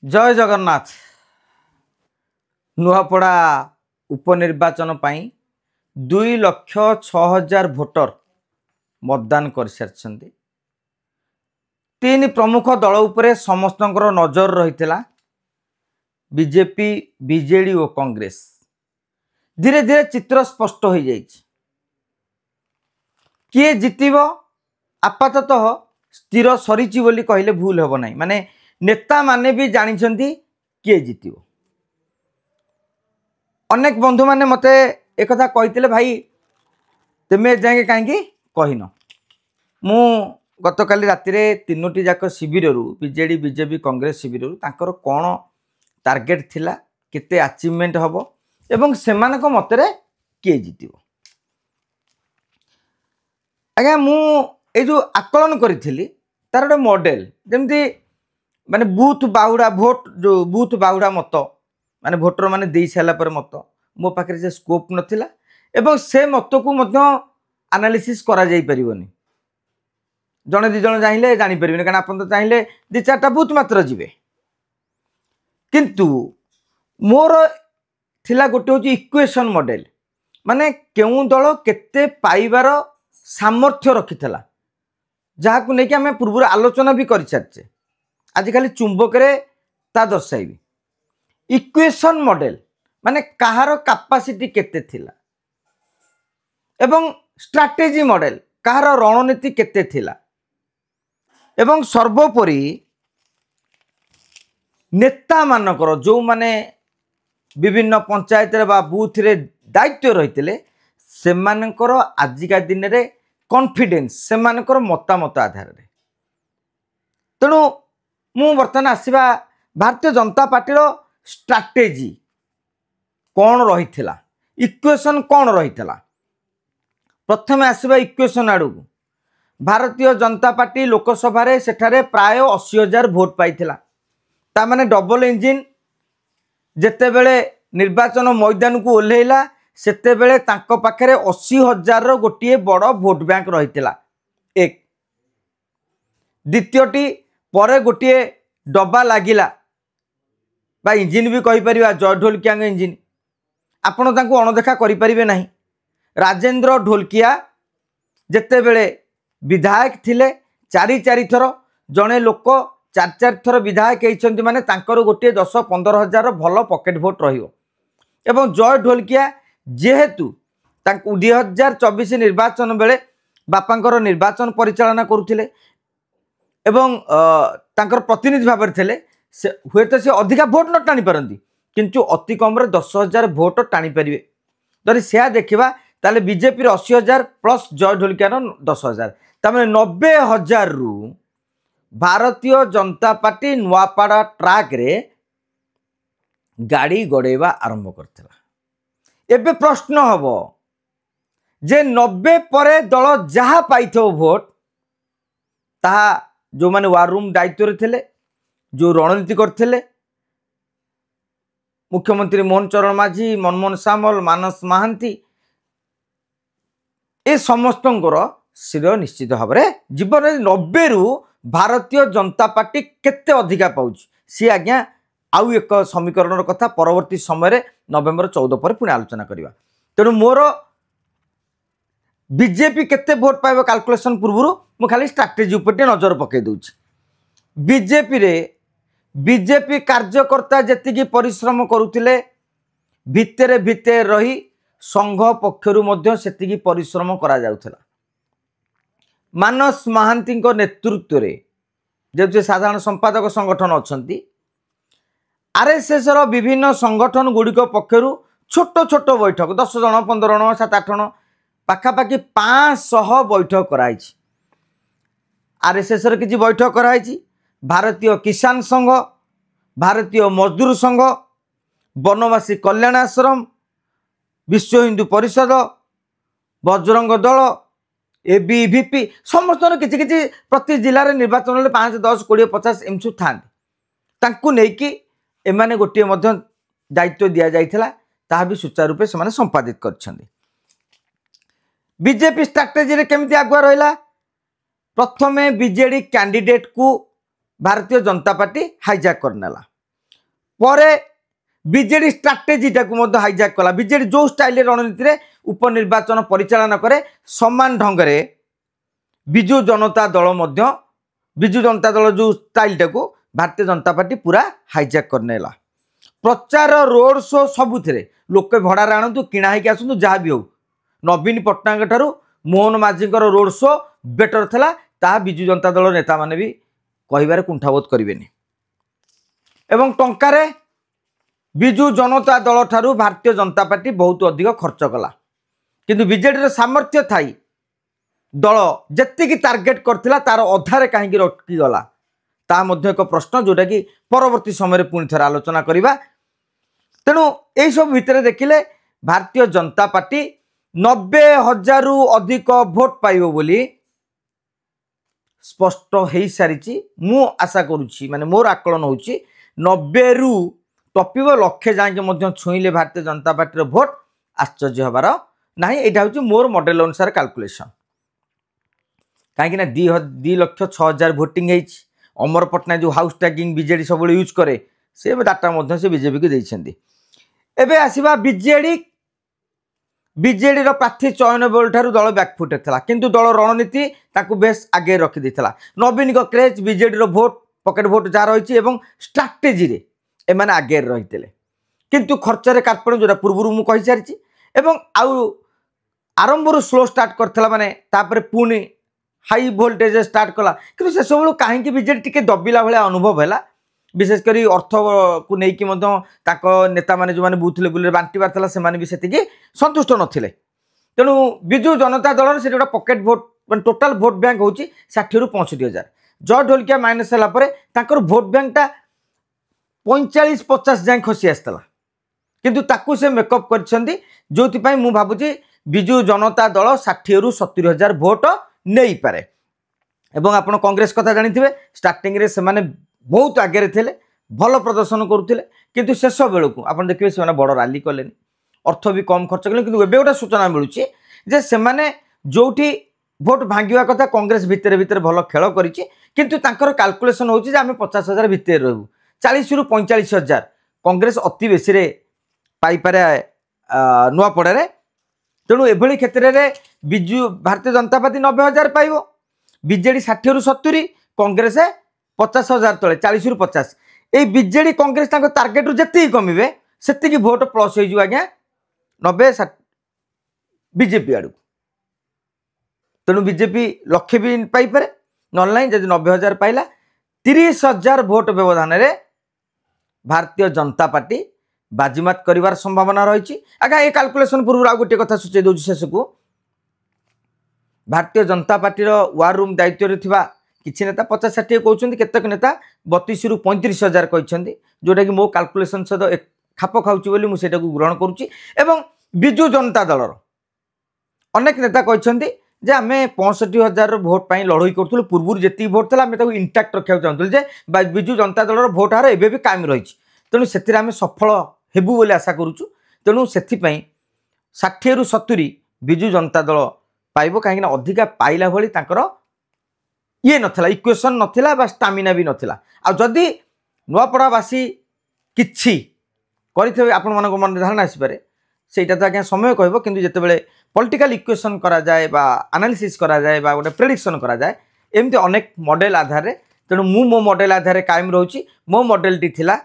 जय जगन्नाथ। नुआपड़ा उपनिर्वाचन पाई 2,06,000 भोटर मतदान कर सारी। तीन प्रमुख दल उपरे समस्त नजर रही बीजेपी बीजेडी और कांग्रेस। धीरे धीरे चित्र स्पष्ट हो जाए किए जितिब आपाततः स्थिर सरीची बोली कहले भूल हम ना। माने नेता माने भी जानी किए जितिब। अनेक बंधु माने मते एक कथा कहते भाई तुमे जाए कहीं कहन। मु गतकाली राति 3टी जाक शिविर बीजेडी बीजेपी कांग्रेस शिविर तांकर कौन टार्गेट थिला केते अचीवमेंट हम एवं सेमानक मतरे किए जितिब। आज्ञा मु ए जो आकलन करी तार गोटे मॉडल जमती माने बूथ बाहुड़ा भोट जो बूथ बाहुड़ा मत माने भोटर माने दे सारा पर मत मो पाखे से स्कोप नथिला एवं से मत को एनालिसिस करा जाई परिबनी। जड़े दी जन चाहिए जापर कारण आप तो चाहिए 2-4टा बूथ मात्र जीवे। किंतु मोर थिला गोटे हूँ इक्वेशन मॉडल माने क्यों दल केते पाइबार सामर्थ्य रखिथला जहाँ को लेकिन आम पूर्व आलोचना भी कर सारी। आज खाली चुंबक ता दर्शाइबी इक्वेशन मॉडल माने कहार कैपेसिटी केते थिला एवं स्ट्रैटेजी मॉडल कहार रणनीति केते थिला एवं सर्वोपरि नेता मानकर जो माने विभिन्न पंचायत बा बूथ रे दायित्व रही से मानकर आजिका दिन रे कॉन्फिडेंस से मानकर मतामत आधार रे। तेणु मु बर्तमान आसवा भारतीय जनता पार्टी रो स्ट्रैटेजी कौन रही थिला इक्वेशन कौन रही थिला। प्रथम आसवा इक्वेशन आड़ू भारतीय जनता पार्टी लोकसभा रे सेठारे प्राय 80,000 भोट पाइथिला। ता माने डबल इंजिन जेते बेले निर्वाचन मैदान को ओल्हेला सेते बेले तांको पाखरे 80,000 रो गोटिए बड़ भोट बैंक रहिथिला। एक द्वितीयटी परे गोटिए डब्बा लागिला बा इंजिन भी कहि परिबा जय ढोलकिया इंजिन आपण तांको अणदेखा करि परिबे नाही। राजेंद्र ढोलकिया जेते बेले विधायक थिले 4 थर जड़े लोक 4 थर विधायक होती माने तांकर गोटे 10-15,000 भल पॉकेट भोट रहियो। एवं जय ढोलकिया जेहेतु 2024 निर्वाचन बेले बापांकर निर्वाचन परिचालना करुथिले एवं तांकर प्रतिनिधि भाव थे हुए तो से अधिका भोट न टाणी पारती किंतु अति कम 10,000 भोट टाणी पारे। जदि से देखा ताले बीजेपी 80,000 प्लस जय ढोलकियार 10,000 तमें 90,000 रु भारतीय जनता पार्टी नुआपड़ा ट्राक रे गाड़ी गड़ेवा आरंभ करथिला। एबे प्रश्न हम जे 90 परे दल जहा पाइथो भोट ताहा जो माने वार रूम दायित्व थे जो रणनीति करथिले मुख्यमंत्री मोहन चरण माझी मनमोहन सामल मानस महांती ए समस्त श्रेय निश्चित भाव में जीवन 90 रु भारतीय जनता पार्टी केते अधिका पाउछ सी आज्ञा आउ एक समीकरण कथा परवर्ती समय नवेम्बर 14 पर पुणी आलोचना करवा। तेणु मोर बीजेपी केते भोट पाइबो कैलकुलेशन पूर्व मु खाली स्ट्रैटेजी उपर नजर पकई दूची। बीजेपी रे बीजेपी कार्यकर्ता जेतिकी परिश्रम करुथिले भितरे भितरे रही संघ पक्षरु मध्य सेतिकी परिश्रम करा जाउथला। मानस महांती नेतृत्व रे जो साधारण संपादक संगठन अच्छी आरएसएस रो विभिन्न संगठन गुड़िक पक्षरु छोट छोट बैठक 10 जन 15 जन 7-8 जन पाखापाखि 500 बैठक कराई। आरएसएस रो किछि बैठक कराई भारतीय किसान संघ भारतीय मजदूर संघ वनवासी कल्याण आश्रम विश्व हिंदू परिषद बजरंग दल एबीवीपी समस्त किसी किसी प्रति जिले में निर्वाचन 5, 10, 20, 50 एम सब था एमाने गोटे दायित्व दि जाता भी सुचारू रूपे से संपादित कर। बीजेपी स्ट्रैटेजी रे केमिति आगुआ रहिला प्रथमे बीजेडी कैंडिडेट को भारतीय जनता पार्टी हाईजैक करनेला ପରେ বিজেডি স্ট্রাটেজিটাকে হাইজাক কলা। বিজেডি যে স্টাইল রণনীতি উপনির্বাচন পরিচালনা করে সমান ঢঙ্গরে বিজু জনতা দল বিজু জনতা দল যে স্টাইলটাকে भारतीय जनता पार्टी पूरा हाइजैक करने ला। प्रचार रोड शो सबुथिरे लोक भड़ारे आणतु किणा होगी आसतु जहाँ भी हो। नवीन पट्टनायक ठारू मोहन माझीकर रोड शो बेटर थला ता बिजु जनता दल नेता माने भी कहिबारे कुंठाबोध करिवेनी। एवं टंकारे बिजु जनता दल ठारू भारतीय जनता पार्टी बहुत अधिक खर्च कला किंतु बीजेडी सामर्थ्य थाई दल जेतिकी टार्गेट करथिला तार अधारे काहेकि रटकी गला ता मध्य एक प्रश्न जोटा कि परवर्ती समय पुणी थे आलोचना करवा। तेणु यही सब भितर देखिले भारतीय जनता पार्टी 90,000 रु अधिक भोट पाइबो बोली स्पष्ट हो सारी। मु आशा करुच्ची माने मोर आकलन होची 90 रु टपिब लक्षे जाके छुईले भारतीय जनता पार्टी भोट आश्चर्य हबार ना। यहाँ हूँ मोर मॉडल अनुसार कैलकुलेशन कहीं 2,06,000 भोटिंग है। अमर पट्टनायक जो हाउस टैगिंग बीजेडी सब यूज करे से डाटा से बीजेपी को देइछन्ती। एबे आसीबा बीजेडी प्रार्थी चयन बेल ठारू दल बैकफुटे था किंतु दल रणनीति ताकू बेस आगे रखी देथिला। नवीन को craze BJD vote pocket vote जहाँ रही एवं स्ट्राटेजी रे एमाने आगे रही किंतु खर्च रे कार्पण जोटा पूर्व मु कहि सारिछि एवं आउ आरंभ स्लो स्टार्ट करथिला माने तापर पुणी हाई भोल्टेज स्टार्ट कला कि से सब कहीं बीजेडी टिके दबिला भाया अनुभव है। विशेषकर अर्थ को लेकिन नेता मैंने जो मैंने बूथ लेवल बांटबार था से भी संतुष्ट नथिले। तेणु बिजु जनता दल से गोटे pocket vote total vote bank हूँ 60 रु 65,000 जय ढोलकिया माइनस है भोट बैंकटा 45-50 जाए खसी आसला किंतु ताकू से मेकअप कर जो मु भावुची बिजु जनता दल 60 रु 70,000 भोट नहीं पारे। एवं आपण कांग्रेस कथा जानी थे स्टार्टिंग रे से माने बहुत आगे थे भल प्रदर्शन करुले किंतु शेष बेलू आप देखिए से बड़ रैली कले अर्थ भी कम खर्च कले किंतु एबे गोटे सूचना मिलूची जे से माने जोठी भोट भांगिवा कथा कांग्रेस भितर भितर भल खेल करिछि किंतु तांकर कैलकुलेशन होची जे आमे 50,000 भितर रहू 40 रु 45,000 कांग्रेस अति बेसी रे पाई पारे नुआ पड़े। तेणु एभली क्षेत्र में बिजु भारतीय जनता पार्टी 90,000 पाइब बीजेडी 60 रु 70 कांग्रेस 50,000 तले 40 रु 50 ये बीजेडी कांग्रेस टार्गेट रु जी कमिबे से भोट प्लस हो आज्ञा 90 बीजेपी आड़। तेणु बीजेपी लक्षे भी पाइपे ना जब 90,000 पाइला 30,000 भोट व्यवधान में भारतीय जनता पार्टी बाजीमात करिवार संभावना रही। आगे ये कैलकुलेशन पूर्व आ गोटे कथा सूचे दूसरी शेष को Bharatiya Janata party war room दायित्व रे थिबा किछि नेता 50-60 कहउछन्ती केतक नेता 32 रु 35,000 कहउछन्ती जोटा कि मो कैलकुलेशन सहित खाप खाउछि बोली मु सेटा को ग्रहण करूछि। एवं बिजु जनता दलर अनेक नेता कहउछन्ती जे आमे 65,000 भोट पाई लड़ई करथुल पूर्व जेति भोट थला आमे ताको इंटैक्ट रखिया चाहथुल जे बिजु जनता दलर भोट हार एबे भी कायम रहिछि। तेणु से आम सफल हेबु बोली आशा करुचु। तेणु से 60 रु 70 बिजु जनता दल पाइब कहीं अधिका पाइला भली तांकर ये नथिला इक्वेशन नथिला बा स्टामिना भी नथिला। आ जदि नुआपड़ावासी किछि करिथे आपण मानको मन धारणा आसीपारे सेटा तो आज्ञा समय कहबो किंतु जेतेबेले पॉलिटिकल इक्वेशन करा जाए बा एनालिसिस करा जाए बा गोटे प्रेडिक्शन करा जाए एमती अनेक मॉडल आधार रे। तेणु मु मो मॉडल आधार रे कायम रहउची। मो मॉडल टी थिला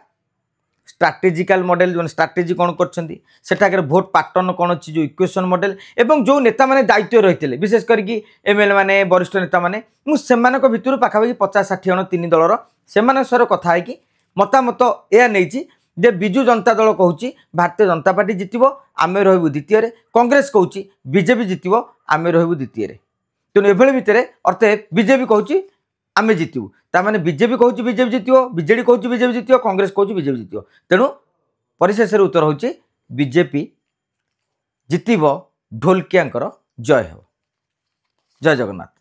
स्ट्राटेजिकल मॉडल जो स्ट्राटेजी कौन कर भोट पैटर्न कौन अच्छी जो इक्वेशन मॉडल एवं जो नेता माने दायित्व रही विशेष करके एमएलए माने वरिष्ठ नेता माने मुझे भितर पाखापाखि 50-60 जन 3 दलर से कथा है मतामत यह नहीं जे बिजु जनता दल कहूँ भारतीय जनता पार्टी जितब आम रहबू द्वितीय कांग्रेस कहूँ बीजेपी जितब आम रहबू द्वितीय। तेणु एभली भितर अर्थात बीजेपी कहूँ आम जितबू ताने बीजेपी कहूँ बीजेपी जितब बीजेडी कहूँ बीजेपी जितब कांग्रेस कहूँ बीजेपी जितब। तेणु परिशेष उत्तर होची बीजेपी जितब ढोलकिया जय हो। जय जगन्नाथ।